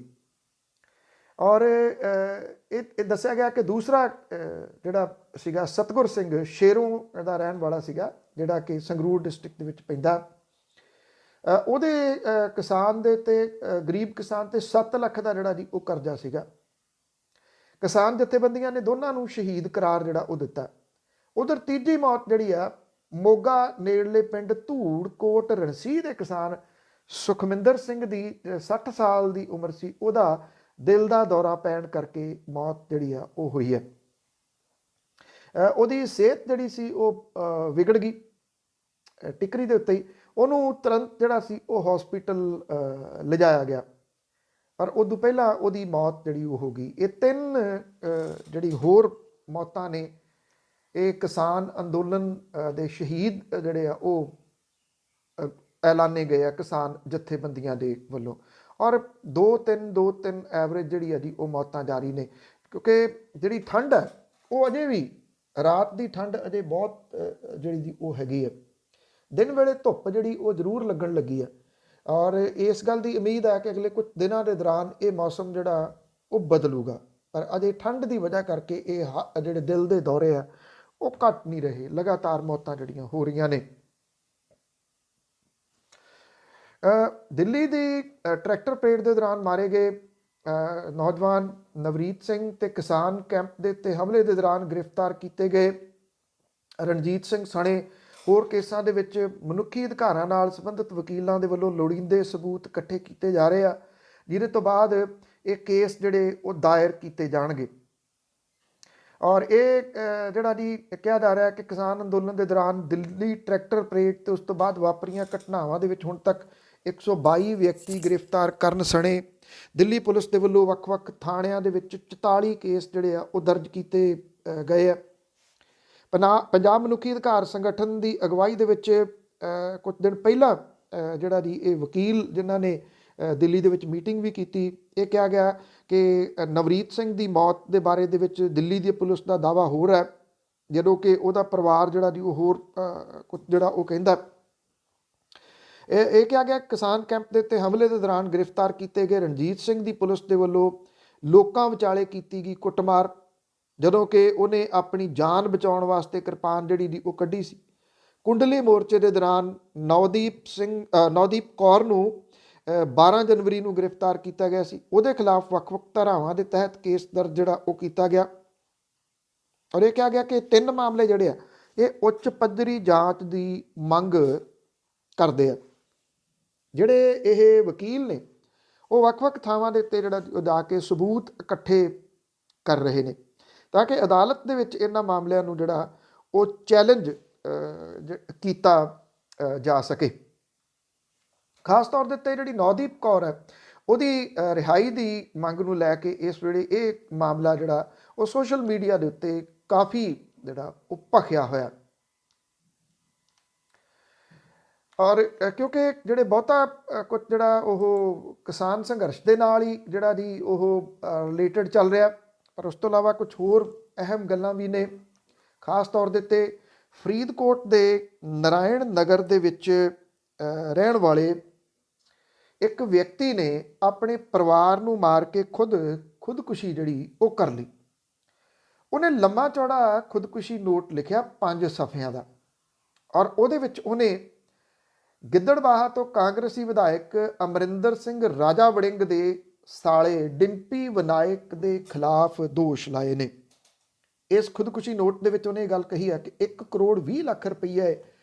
ਔਰ ਇਹ ਦੱਸਿਆ ਗਿਆ ਕਿ ਦੂਸਰਾ ਜਿਹੜਾ ਸੀਗਾ ਸਤਗੁਰ ਸਿੰਘ ਸ਼ੇਰੋਂ ਦਾ ਰਹਿਣ ਵਾਲਾ ਸੀਗਾ, ਜਿਹੜਾ ਕਿ ਸੰਗਰੂਰ ਡਿਸਟ੍ਰਿਕਟ ਦੇ ਵਿੱਚ ਪੈਂਦਾ। ਉਹਦੇ ਕਿਸਾਨ ਦੇ ਤੇ ਗਰੀਬ ਕਿਸਾਨ ਤੇ 7 ਲੱਖ ਦਾ ਜਿਹੜਾ ਜੀ ਉਹ ਕਰਜ਼ਾ ਸੀਗਾ। ਕਿਸਾਨ ਜਥੇਬੰਦੀਆਂ ਨੇ ਦੋਨਾਂ ਨੂੰ ਸ਼ਹੀਦ ਕਰਾਰ ਜਿਹੜਾ ਉਹ ਦਿੱਤਾ। ਉਧਰ ਤੀਜੀ ਮੌਤ ਜਿਹੜੀ ਆ ਮੋਗਾ ਨੇੜਲੇ ਪਿੰਡ ਧੂੜਕੋਟ ਰਣਸੀ ਦੇ ਕਿਸਾਨ ਸੁਖਮਿੰਦਰ ਸਿੰਘ ਦੀ 60 ਸਾਲ ਦੀ ਉਮਰ ਸੀ। ਉਹਦਾ ਦਿਲ ਦਾ ਦੌਰਾ ਪੈਣ ਕਰਕੇ ਮੌਤ ਜਿਹੜੀ ਆ ਉਹ ਹੋਈ ਹੈ। ਉਹਦੀ ਸਿਹਤ ਜਿਹੜੀ ਸੀ ਉਹ ਵਿਗੜ ਗਈ ਟਿਕਰੀ ਦੇ ਉੱਤੇ ਹੀ। ਉਹਨੂੰ ਤੁਰੰਤ ਜਿਹੜਾ ਸੀ ਉਹ ਹਸਪੀਟਲ ਲਿਜਾਇਆ ਗਿਆ, ਪਰ ਉਦੋਂ ਪਹਿਲਾਂ ਉਹਦੀ ਮੌਤ ਜਿਹੜੀ ਉਹ ਹੋ ਗਈ। ਇਹ 3 ਜਿਹੜੀ ਹੋਰ ਮੌਤਾਂ ਨੇ ਇਹ ਕਿਸਾਨ ਅੰਦੋਲਨ ਦੇ ਸ਼ਹੀਦ ਜਿਹੜੇ ਆ ਉਹ ਐਲਾਨੇ ਗਏ ਆ ਕਿਸਾਨ ਜਥੇਬੰਦੀਆਂ ਦੇ ਵੱਲੋਂ। ਔਰ 2-3 ਐਵਰੇਜ ਜਿਹੜੀ ਆ ਜੀ ਉਹ ਮੌਤਾਂ ਜਾਰੀ ਨੇ, ਕਿਉਂਕਿ ਜਿਹੜੀ ਠੰਡ ਹੈ ਉਹ ਅਜੇ ਵੀ ਰਾਤ ਦੀ ਠੰਡ ਅਜੇ ਬਹੁਤ ਜਿਹੜੀ ਜੀ ਉਹ ਹੈਗੀ ਹੈ। ਦਿਨ ਵੇਲੇ ਧੁੱਪ ਜਿਹੜੀ ਉਹ ਜ਼ਰੂਰ ਲੱਗਣ ਲੱਗੀ ਹੈ ਔਰ ਇਸ ਗੱਲ ਦੀ ਉਮੀਦ ਹੈ ਕਿ ਅਗਲੇ ਕੁਝ ਦਿਨਾਂ ਦੇ ਦੌਰਾਨ ਇਹ ਮੌਸਮ ਜਿਹੜਾ ਉਹ ਬਦਲੂਗਾ, ਪਰ ਅਜੇ ਠੰਡ ਦੀ ਵਜ੍ਹਾ ਕਰਕੇ ਇਹ ਜਿਹੜੇ ਦਿਲ ਦੇ ਦੌਰੇ ਆ ਉਹ ਘੱਟ ਨਹੀਂ ਰਹੇ। ਲਗਾਤਾਰ ਮੌਤਾਂ ਜਿਹੜੀਆਂ ਹੋ ਰਹੀਆਂ ਨੇ। ਦਿੱਲੀ ਦੀ ਟਰੈਕਟਰ ਪਰੇਡ ਦੇ ਦੌਰਾਨ ਮਾਰੇ ਗਏ ਨੌਜਵਾਨ ਨਵਰੀਤ ਸਿੰਘ ਤੇ ਕਿਸਾਨ ਕੈਂਪ ਦੇ ਉੱਤੇ ਹਮਲੇ ਦੇ ਦੌਰਾਨ ਗ੍ਰਿਫਤਾਰ ਕੀਤੇ ਗਏ ਰਣਜੀਤ ਸਿੰਘ ਸਣੇ ਹੋਰ ਕੇਸਾਂ ਦੇ ਵਿੱਚ ਮਨੁੱਖੀ ਅਧਿਕਾਰਾਂ ਨਾਲ ਸੰਬੰਧਿਤ ਵਕੀਲਾਂ ਦੇ ਵੱਲੋਂ ਲੋੜੀਂਦੇ ਸਬੂਤ ਇਕੱਠੇ ਕੀਤੇ ਜਾ ਰਹੇ ਆ, ਜਿਹਦੇ ਤੋਂ ਬਾਅਦ ਇਹ ਕੇਸ ਜਿਹੜੇ ਉਹ ਦਾਇਰ ਕੀਤੇ ਜਾਣਗੇ। ਔਰ ਇਹ ਜਿਹੜਾ ਜੀ ਕਿਹਾ ਜਾ ਰਿਹਾ ਕਿ ਕਿਸਾਨ ਅੰਦੋਲਨ ਦੇ ਦੌਰਾਨ ਦਿੱਲੀ ਟਰੈਕਟਰ ਪਰੇਡ ਤੇ ਉਸ ਤੋਂ ਬਾਅਦ ਵਾਪਰੀਆਂ ਘਟਨਾਵਾਂ ਦੇ ਵਿੱਚ ਹੁਣ ਤੱਕ 122 ਵਿਅਕਤੀ ਗ੍ਰਿਫਤਾਰ ਕਰਨ ਸਣੇ ਦਿੱਲੀ ਪੁਲਿਸ ਦੇ ਵੱਲੋਂ ਵੱਖ-ਵੱਖ ਥਾਣਿਆਂ ਦੇ ਵਿੱਚ 44 ਕੇਸ ਜਿਹੜੇ ਆ ਉਹ ਦਰਜ ਕੀਤੇ ਗਏ ਆ। ਪੰਜਾਬ ਮਨੁੱਖੀ ਅਧਿਕਾਰ ਸੰਗਠਨ ਦੀ ਅਗਵਾਈ ਦੇ ਵਿੱਚ ਕੁਝ ਦਿਨ ਪਹਿਲਾਂ ਜਿਹੜਾ ਜੀ ਇਹ ਵਕੀਲ ਜਿਨ੍ਹਾਂ ਨੇ ਦਿੱਲੀ ਦੇ ਵਿੱਚ ਮੀਟਿੰਗ ਵੀ ਕੀਤੀ। ਇਹ ਕਿਹਾ ਗਿਆ ਕਿ ਨਵਰੀਤ ਸਿੰਘ ਦੀ ਮੌਤ ਦੇ ਬਾਰੇ ਦੇ ਵਿੱਚ ਦਿੱਲੀ ਦੀ ਪੁਲਿਸ ਦਾ ਦਾਅਵਾ ਹੋਰ ਹੈ, ਜਦੋਂ ਕਿ ਉਹਦਾ ਪਰਿਵਾਰ ਜਿਹੜਾ ਜੀ ਉਹ ਹੋਰ ਕੁਝ ਜਿਹੜਾ ਉਹ ਕਹਿੰਦਾ। ਇਹ ਕਿਹਾ ਗਿਆ ਕਿਸਾਨ ਕੈਂਪ ਦੇ ਉੱਤੇ ਹਮਲੇ ਦੇ ਦੌਰਾਨ ਗ੍ਰਿਫਤਾਰ ਕੀਤੇ ਗਏ ਰਣਜੀਤ ਸਿੰਘ ਦੀ ਪੁਲਿਸ ਦੇ ਵੱਲੋਂ ਲੋਕਾਂ ਵਿਚਾਲੇ ਕੀਤੀ ਗਈ ਕੁੱਟਮਾਰ, ਜਦੋਂ ਕਿ ਉਹਨੇ ਆਪਣੀ ਜਾਨ ਬਚਾਉਣ ਵਾਸਤੇ ਕਿਰਪਾਨ ਜਿਹੜੀ ਦੀ ਉਹ ਕੱਢੀ ਸੀ। ਕੁੰਡਲੀ ਮੋਰਚੇ ਦੇ ਦੌਰਾਨ ਨਵਦੀਪ ਕੌਰ ਨੂੰ 12 ਜਨਵਰੀ ਨੂੰ ਗ੍ਰਿਫਤਾਰ ਕੀਤਾ ਗਿਆ ਸੀ। ਉਹਦੇ ਖਿਲਾਫ ਵੱਖ-ਵੱਖ ਧਾਰਾਵਾਂ ਦੇ ਤਹਿਤ ਕੇਸ ਦਰਜ ਜਿਹੜਾ ਉਹ ਕੀਤਾ ਗਿਆ। ਔਰ ਇਹ ਕਿਹਾ ਗਿਆ ਕਿ 3 ਮਾਮਲੇ ਜਿਹੜੇ ਆ ਇਹ ਉੱਚ ਪੱਧਰੀ ਜਾਂਚ ਦੀ ਮੰਗ ਕਰਦੇ ਆ। ਜਿਹੜੇ ਇਹ ਵਕੀਲ ਨੇ ਉਹ ਵੱਖ-ਵੱਖ ਥਾਵਾਂ ਦੇ ਉੱਤੇ ਜਿਹੜਾ ਜਾ ਕੇ ਸਬੂਤ ਇਕੱਠੇ ਕਰ ਰਹੇ ਨੇ ਤਾਂ ਕਿ ਅਦਾਲਤ ਦੇ ਵਿੱਚ ਇਹਨਾਂ ਮਾਮਲਿਆਂ ਨੂੰ ਜਿਹੜਾ ਉਹ ਚੈਲੰਜ ਕੀਤਾ ਜਾ ਸਕੇ। ਖਾਸ ਤੌਰ ਦੇ ਉੱਤੇ ਜਿਹੜੀ ਨਵਦੀਪ ਕੌਰ ਹੈ ਉਹਦੀ ਰਿਹਾਈ ਦੀ ਮੰਗ ਨੂੰ ਲੈ ਕੇ ਇਸ ਵੇਲੇ ਇਹ ਮਾਮਲਾ ਜਿਹੜਾ ਉਹ ਸੋਸ਼ਲ ਮੀਡੀਆ ਦੇ ਉੱਤੇ ਕਾਫੀ ਜਿਹੜਾ ਉਹ ਭਖਿਆ ਹੋਇਆ। ਔਰ ਕਿਉਂਕਿ ਜਿਹੜੇ ਬਹੁਤਾ ਕੁਝ ਜਿਹੜਾ ਉਹ ਕਿਸਾਨ ਸੰਘਰਸ਼ ਦੇ ਨਾਲ ਹੀ ਜਿਹੜਾ ਜੀ ਉਹ ਰਿਲੇਟਡ ਚੱਲ ਰਿਹਾ, ਪਰ ਉਸ ਤੋਂ ਇਲਾਵਾ ਕੁਝ ਹੋਰ ਅਹਿਮ ਗੱਲਾਂ ਵੀ ਨੇ। ਖਾਸ ਤੌਰ ਦੇ ਉੱਤੇ ਫਰੀਦਕੋਟ ਦੇ ਨਾਰਾਇਣ ਨਗਰ ਦੇ ਵਿੱਚ ਰਹਿਣ ਵਾਲੇ ਇੱਕ ਵਿਅਕਤੀ ਨੇ ਆਪਣੇ ਪਰਿਵਾਰ ਨੂੰ ਮਾਰ ਕੇ ਖੁਦਕੁਸ਼ੀ ਜਿਹੜੀ ਉਹ ਕਰ ਲਈ। ਉਹਨੇ ਲੰਮਾ ਚੌੜਾ ਖੁਦਕੁਸ਼ੀ ਨੋਟ ਲਿਖਿਆ 5 ਸਫ਼ਿਆਂ ਦਾ, ਔਰ ਉਹਦੇ ਵਿੱਚ ਉਹਨੇ ਗਿੱਦੜਬਾਹਾ ਤੋਂ ਕਾਂਗਰਸੀ ਵਿਧਾਇਕ ਅਮਰਿੰਦਰ ਸਿੰਘ ਰਾਜਾ ਵੜਿੰਗ ਦੇ ਸਾਲੇ ਡਿੰਪੀ ਵਿਨਾਇਕ ਦੇ ਖਿਲਾਫ ਦੋਸ਼ ਲਾਏ ਨੇ। ਇਸ ਖੁਦਕੁਸ਼ੀ ਨੋਟ ਦੇ ਵਿੱਚ ਉਹਨੇ ਇਹ ਗੱਲ ਕਹੀ ਹੈ ਕਿ 1 ਕਰੋੜ 20 ਲੱਖ ਰੁਪਈਏ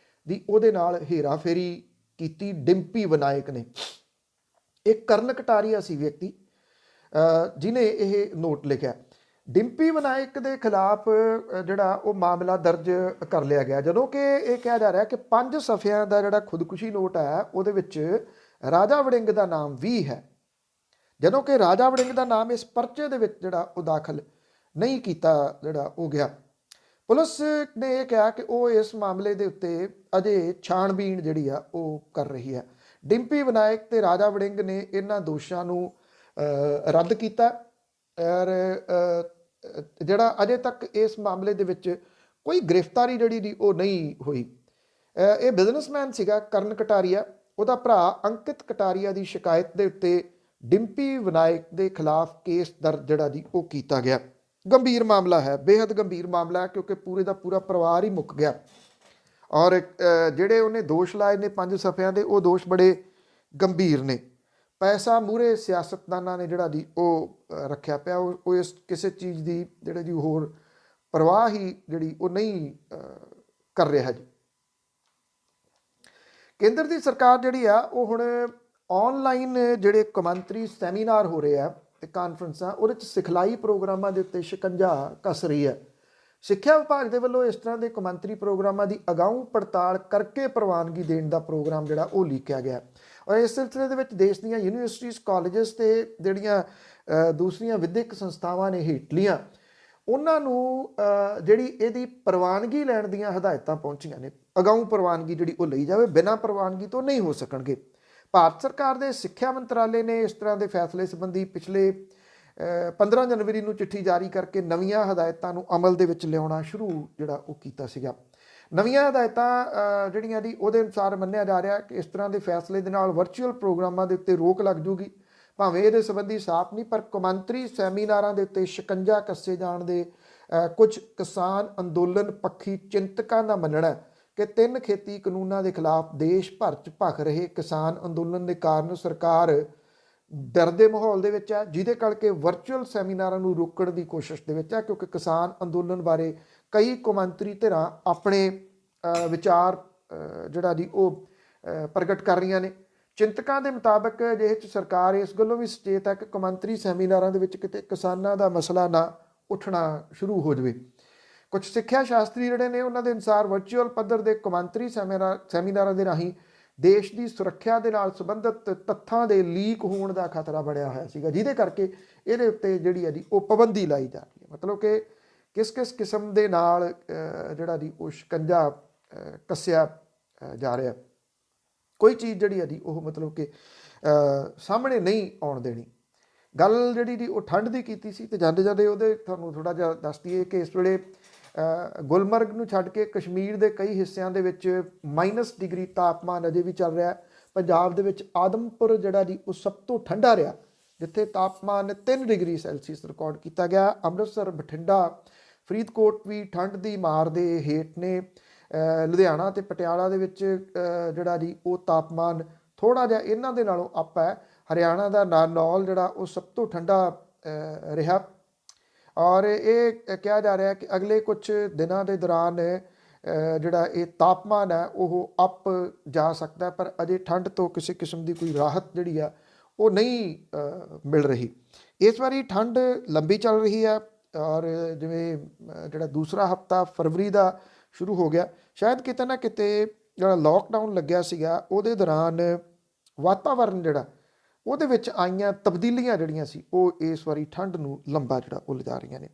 ਦੀ ਉਹਦੇ ਨਾਲ ਹੇਰਾਫੇਰੀ ਕੀਤੀ ਡਿੰਪੀ ਵਿਨਾਇਕ ਨੇ। ਇੱਕ ਕਰਨ ਕਟਾਰੀਆ ਸੀ ਵਿਅਕਤੀ ਜਿਹਨੇ ਇਹ ਨੋਟ ਲਿਖਿਆ। ਡਿੰਪੀ ਵਿਨਾਇਕ ਦੇ ਖਿਲਾਫ ਜਿਹੜਾ ਉਹ ਮਾਮਲਾ ਦਰਜ ਕਰ ਲਿਆ ਗਿਆ, ਜਦੋਂ ਕਿ ਇਹ ਕਿਹਾ ਜਾ ਰਿਹਾ ਕਿ 5 ਸਫ਼ਿਆਂ ਦਾ ਜਿਹੜਾ ਖੁਦਕੁਸ਼ੀ ਨੋਟ ਹੈ ਉਹਦੇ ਵਿੱਚ ਰਾਜਾ ਵੜਿੰਗ ਦਾ ਨਾਮ ਵੀ ਹੈ, ਜਦੋਂ ਕਿ ਰਾਜਾ ਵੜਿੰਗ ਦਾ ਨਾਮ ਇਸ ਪਰਚੇ ਦੇ ਵਿੱਚ ਜਿਹੜਾ ਉਹ ਦਾਖਲ ਨਹੀਂ ਕੀਤਾ ਜਿਹੜਾ ਉਹ ਗਿਆ। ਪੁਲਿਸ ਨੇ ਇਹ ਕਿਹਾ ਕਿ ਉਹ ਇਸ ਮਾਮਲੇ ਦੇ ਉੱਤੇ ਅਜੇ ਛਾਣਬੀਣ ਜਿਹੜੀ ਆ ਉਹ ਕਰ ਰਹੀ ਹੈ। ਡਿੰਪੀ ਵਿਨਾਇਕ ਤੇ ਰਾਜਾ ਵੜਿੰਗ ਨੇ ਇਹਨਾਂ ਦੋਸ਼ਾਂ ਨੂੰ ਰੱਦ ਕੀਤਾ ਔਰ ਜਿਹੜਾ ਅਜੇ ਤੱਕ ਇਸ ਮਾਮਲੇ ਦੇ ਵਿੱਚ ਕੋਈ ਗ੍ਰਿਫਤਾਰੀ ਜਿਹੜੀ ਦੀ ਉਹ ਨਹੀਂ ਹੋਈ। ਇਹ ਬਿਜ਼ਨਸਮੈਨ ਸੀਗਾ ਕਰਨ ਕਟਾਰੀਆ, ਉਹਦਾ ਭਰਾ ਅੰਕਿਤ ਕਟਾਰੀਆ ਦੀ ਸ਼ਿਕਾਇਤ ਦੇ ਉੱਤੇ ਡਿੰਪੀ ਵਿਨਾਇਕ ਦੇ ਖਿਲਾਫ ਕੇਸ ਦਰਜ ਜਿਹੜਾ ਦੀ ਉਹ ਕੀਤਾ ਗਿਆ। ਗੰਭੀਰ ਮਾਮਲਾ ਹੈ, ਬੇहद ਗੰਭੀਰ ਮਾਮਲਾ ਹੈ, ਕਿਉਂਕਿ ਪੂਰੇ ਦਾ ਪੂਰਾ ਪਰਿਵਾਰ ਹੀ ਮੁੱਕ ਗਿਆ। ਔਰ ਜਿਹੜੇ ਉਹਨੇ ਦੋਸ਼ ਲਾਏ ਨੇ 5 ਸਫ਼ਿਆਂ ਦੇ, ਉਹ ਦੋਸ਼ ਬੜੇ ਗੰਭੀਰ ਨੇ। ਪੈਸਾ ਮੂਹਰੇ ਸਿਆਸਤਦਾਨਾਂ ਨੇ ਜਿਹੜਾ ਦੀ ਉਹ ਰੱਖਿਆ ਪਿਆ, ਉਹ ਇਸ ਕਿਸੇ ਚੀਜ਼ ਦੀ ਜਿਹੜੇ ਜੀ ਹੋਰ ਪਰਵਾਹ ਹੀ ਜਿਹੜੀ ਉਹ ਨਹੀਂ ਕਰ ਰਿਹਾ ਜੀ। ਕੇਂਦਰ ਦੀ ਸਰਕਾਰ ਜਿਹੜੀ ਆ ਉਹ ਹੁਣ ਆਨਲਾਈਨ ਜਿਹੜੇ ਕੌਮਾਂਤਰੀ ਸੈਮੀਨਾਰ ਹੋ ਰਹੇ ਆ ਤੇ ਕਾਨਫਰੰਸਾਂ, ਉਹਦੇ 'ਚ ਸਿਖਲਾਈ ਪ੍ਰੋਗਰਾਮਾਂ ਦੇ ਉੱਤੇ ਸ਼ਿਕੰਜਾ ਕੱਸ ਰਹੀ ਹੈ। ਸਿੱਖਿਆ ਵਿਭਾਗ ਦੇ ਵੱਲੋਂ ਇਸ ਤਰ੍ਹਾਂ ਦੇ ਕੌਮਾਂਤਰੀ ਪ੍ਰੋਗਰਾਮਾਂ ਦੀ ਅਗਾਊਂ ਪੜਤਾਲ ਕਰਕੇ ਪ੍ਰਵਾਨਗੀ ਦੇਣ ਦਾ ਪ੍ਰੋਗਰਾਮ ਜਿਹੜਾ ਉਹ ਲੀਕਿਆ ਗਿਆ। ਔਰ ਇਸ ਸਿਲਸਿਲੇ ਦੇ ਵਿੱਚ ਦੇਸ਼ ਦੀਆਂ ਯੂਨੀਵਰਸਿਟੀਜ਼, ਕਾਲਜਸ ਤੇ ਜਿਹੜੀਆਂ ਦੂਸਰੀਆਂ ਵਿਦਿਅਕ ਸੰਸਥਾਵਾਂ ਨੇ ਹੇਠਲੀਆਂ, ਉਹਨਾਂ ਨੂੰ ਜਿਹੜੀ ਇਹਦੀ ਪ੍ਰਵਾਨਗੀ ਲੈਣ ਦੀਆਂ ਹਦਾਇਤਾਂ ਪਹੁੰਚੀਆਂ ਨੇ। ਅਗਾਊਂ ਪ੍ਰਵਾਨਗੀ ਜਿਹੜੀ ਉਹ ਲਈ ਜਾਵੇ, ਬਿਨਾਂ ਪ੍ਰਵਾਨਗੀ ਤੋਂ ਨਹੀਂ ਹੋ ਸਕਣਗੇ। ਭਾਰਤ ਸਰਕਾਰ ਦੇ ਸਿੱਖਿਆ ਮੰਤਰਾਲੇ ਨੇ ਇਸ ਤਰ੍ਹਾਂ ਦੇ ਫੈਸਲੇ ਸੰਬੰਧੀ ਪਿਛਲੇ 15 ਜਨਵਰੀ ਨੂੰ ਚਿੱਠੀ ਜਾਰੀ ਕਰਕੇ ਨਵੀਆਂ ਹਦਾਇਤਾਂ ਨੂੰ ਅਮਲ ਦੇ ਵਿੱਚ ਲਿਆਉਣਾ ਸ਼ੁਰੂ ਜਿਹੜਾ ਉਹ ਕੀਤਾ ਸੀਗਾ। ਨਵੀਆਂ ਹਦਾਇਤਾਂ ਜਿਹੜੀਆਂ ਦੀ ਉਹਦੇ ਅਨੁਸਾਰ ਮੰਨਿਆ ਜਾ ਰਿਹਾ ਕਿ ਇਸ ਤਰ੍ਹਾਂ ਦੇ ਫੈਸਲੇ ਦੇ ਨਾਲ ਵਰਚੁਅਲ ਪ੍ਰੋਗਰਾਮਾਂ ਦੇ ਉੱਤੇ ਰੋਕ ਲੱਗ ਜੂਗੀ। ਭਾਵੇਂ ਇਹਦੇ ਸੰਬੰਧੀ ਸਾਫ਼ ਨਹੀਂ, ਪਰ ਕੌਮਾਂਤਰੀ ਸੈਮੀਨਾਰਾਂ ਦੇ ਉੱਤੇ ਸ਼ਿਕੰਜਾ ਕੱਸੇ ਜਾਣ ਦੇ ਕੁਝ ਕਿਸਾਨ ਅੰਦੋਲਨ ਪੱਖੀ ਚਿੰਤਕਾਂ ਦਾ ਮੰਨਣਾ ਕਿ 3 ਖੇਤੀ ਕਾਨੂੰਨਾਂ ਦੇ ਖਿਲਾਫ ਦੇਸ਼ ਭਰ 'ਚ ਭਖ ਰਹੇ ਕਿਸਾਨ ਅੰਦੋਲਨ ਦੇ ਕਾਰਨ ਸਰਕਾਰ ਡਰ ਦੇ ਮਾਹੌਲ ਦੇ ਵਿੱਚ ਹੈ, ਜਿਹਦੇ ਕਰਕੇ ਵਰਚੁਅਲ ਸੈਮੀਨਾਰਾਂ ਨੂੰ ਰੋਕਣ ਦੀ ਕੋਸ਼ਿਸ਼ ਦੇ ਵਿੱਚ ਹੈ। ਕਿਉਂਕਿ ਕਿਸਾਨ ਅੰਦੋਲਨ ਬਾਰੇ ਕਈ ਕੌਮਾਂਤਰੀ ਧਿਰਾਂ ਆਪਣੇ ਵਿਚਾਰ ਜਿਹੜਾ ਦੀ ਉਹ ਪ੍ਰਗਟ ਕਰ ਰਹੀਆਂ ਨੇ। ਚਿੰਤਕਾਂ ਦੇ ਮੁਤਾਬਕ ਜਿਹੇ 'ਚ ਸਰਕਾਰ ਇਸ ਗੱਲੋਂ ਵੀ ਸੁਚੇਤ ਹੈ ਕਿ ਕੌਮਾਂਤਰੀ ਸੈਮੀਨਾਰਾਂ ਦੇ ਵਿੱਚ ਕਿਤੇ ਕਿਸਾਨਾਂ ਦਾ ਮਸਲਾ ਨਾ ਉੱਠਣਾ ਸ਼ੁਰੂ ਹੋ ਜਾਵੇ। ਕੁਝ ਸਿੱਖਿਆ ਸ਼ਾਸਤਰੀ ਜਿਹੜੇ ਨੇ ਉਹਨਾਂ ਦੇ ਅਨੁਸਾਰ ਵਰਚੁਅਲ ਪੱਧਰ ਦੇ ਕੌਮਾਂਤਰੀ ਸੈਮੀਨਾਰਾਂ ਦੇ ਰਾਹੀਂ ਦੇਸ਼ ਦੀ ਸੁਰੱਖਿਆ ਦੇ ਨਾਲ ਸੰਬੰਧਿਤ ਤੱਥਾਂ ਦੇ ਲੀਕ ਹੋਣ ਦਾ ਖਤਰਾ ਬਣਿਆ ਹੋਇਆ ਸੀਗਾ, ਜਿਹਦੇ ਕਰਕੇ ਇਹਦੇ ਉੱਤੇ ਜਿਹੜੀ ਹੈ ਜੀ ਉਹ ਪਾਬੰਦੀ ਲਾਈ ਜਾ ਰਹੀ ਹੈ। ਮਤਲਬ ਕਿ ਕਿਸ ਕਿਸਮ ਦੇ ਨਾਲ ਜਿਹੜਾ ਦੀ ਉਹ ਸ਼ਿਕੰਜਾ ਕੱਸਿਆ ਜਾ ਰਿਹਾ। ਕੋਈ ਚੀਜ਼ ਜਿਹੜੀ ਹੈ ਜੀ ਉਹ ਮਤਲਬ ਕਿ ਸਾਹਮਣੇ ਨਹੀਂ ਆਉਣ ਦੇਣੀ। ਗੱਲ ਜਿਹੜੀ ਦੀ ਉਹ ਠੰਡ ਦੀ ਕੀਤੀ ਸੀ, ਤੇ ਜਾਂਦੇ ਜਾਂਦੇ ਉਹਦੇ ਤੁਹਾਨੂੰ ਥੋੜ੍ਹਾ ਜਿਹਾ ਦੱਸ ਦਈਏ ਕਿ ਇਸ ਵੇਲੇ ਗੁਲਮਰਗ ਨੂੰ ਛੱਡ ਕੇ ਕਸ਼ਮੀਰ ਦੇ ਕਈ ਹਿੱਸਿਆਂ ਦੇ ਵਿੱਚ -ਡਿਗਰੀ ਤਾਪਮਾਨ ਅਜੇ ਵੀ ਚੱਲ ਰਿਹਾ। ਪੰਜਾਬ ਦੇ ਵਿੱਚ ਆਦਮਪੁਰ ਜਿਹੜਾ ਜੀ ਉਹ ਸਭ ਤੋਂ ਠੰਡਾ ਰਿਹਾ, ਜਿੱਥੇ ਤਾਪਮਾਨ 3 ਡਿਗਰੀ ਸੈਲਸੀਅਸ ਰਿਕਾਰਡ ਕੀਤਾ ਗਿਆ। ਅੰਮ੍ਰਿਤਸਰ, ਬਠਿੰਡਾ, ਫਰੀਦਕੋਟ ਵੀ ਠੰਡ ਦੀ ਮਾਰ ਦੇ ਹੇਠ ਨੇ। ਲੁਧਿਆਣਾ ਤੇ ਪਟਿਆਲਾ ਦੇ ਵਿੱਚ ਜਿਹੜਾ ਜੀ ਉਹ ਤਾਪਮਾਨ ਥੋੜ੍ਹਾ ਜਿਹਾ ਇਹਨਾਂ ਦੇ ਨਾਲੋਂ ਅੱਪ ਹੈ। ਹਰਿਆਣਾ ਦਾ ਨਾਰਨੌਲ ਜਿਹੜਾ ਉਹ ਸਭ ਤੋਂ ਠੰਡਾ ਰਿਹਾ, ਔਰ ਇਹ ਕਿਹਾ ਜਾ ਰਿਹਾ ਕਿ ਅਗਲੇ ਕੁਝ ਦਿਨਾਂ ਦੇ ਦੌਰਾਨ ਜਿਹੜਾ ਇਹ ਤਾਪਮਾਨ ਹੈ ਉਹ ਅੱਪ ਜਾ ਸਕਦਾ, ਪਰ ਅਜੇ ਠੰਡ ਤੋਂ ਕਿਸੇ ਕਿਸਮ ਦੀ ਕੋਈ ਰਾਹਤ ਜਿਹੜੀ ਆ ਉਹ ਨਹੀਂ ਮਿਲ ਰਹੀ। ਇਸ ਵਾਰੀ ਠੰਡ ਲੰਬੀ ਚੱਲ ਰਹੀ ਹੈ, ਔਰ ਜਿਵੇਂ ਜਿਹੜਾ ਦੂਸਰਾ ਹਫਤਾ ਫਰਵਰੀ ਦਾ ਸ਼ੁਰੂ ਹੋ ਗਿਆ, ਸ਼ਾਇਦ ਕਿਤੇ ਨਾ ਕਿਤੇ ਜਿਹੜਾ ਲੋਕਡਾਊਨ ਲੱਗਿਆ ਸੀਗਾ ਉਹਦੇ ਦੌਰਾਨ ਵਾਤਾਵਰਨ ਜਿਹੜਾ ਉਹਦੇ ਵਿੱਚ ਆਈਆਂ ਤਬਦੀਲੀਆਂ ਜਿਹੜੀਆਂ ਸੀ ਉਹ ਇਸ ਵਾਰੀ ਠੰਡ ਨੂੰ ਲੰਬਾ ਜਿਹੜਾ ਉਹ ਲਿਜਾ ਰਹੀਆਂ ਨੇ।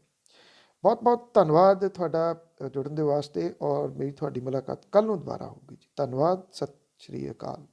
ਬਹੁਤ ਬਹੁਤ ਧੰਨਵਾਦ ਤੁਹਾਡਾ ਜੁੜਨ ਦੇ ਵਾਸਤੇ, ਔਰ ਮੇਰੀ ਤੁਹਾਡੀ ਮੁਲਾਕਾਤ ਕੱਲ੍ਹ ਨੂੰ ਦੁਬਾਰਾ ਹੋਊਗੀ ਜੀ। ਧੰਨਵਾਦ, ਸਤਿ ਸ਼੍ਰੀ ਅਕਾਲ।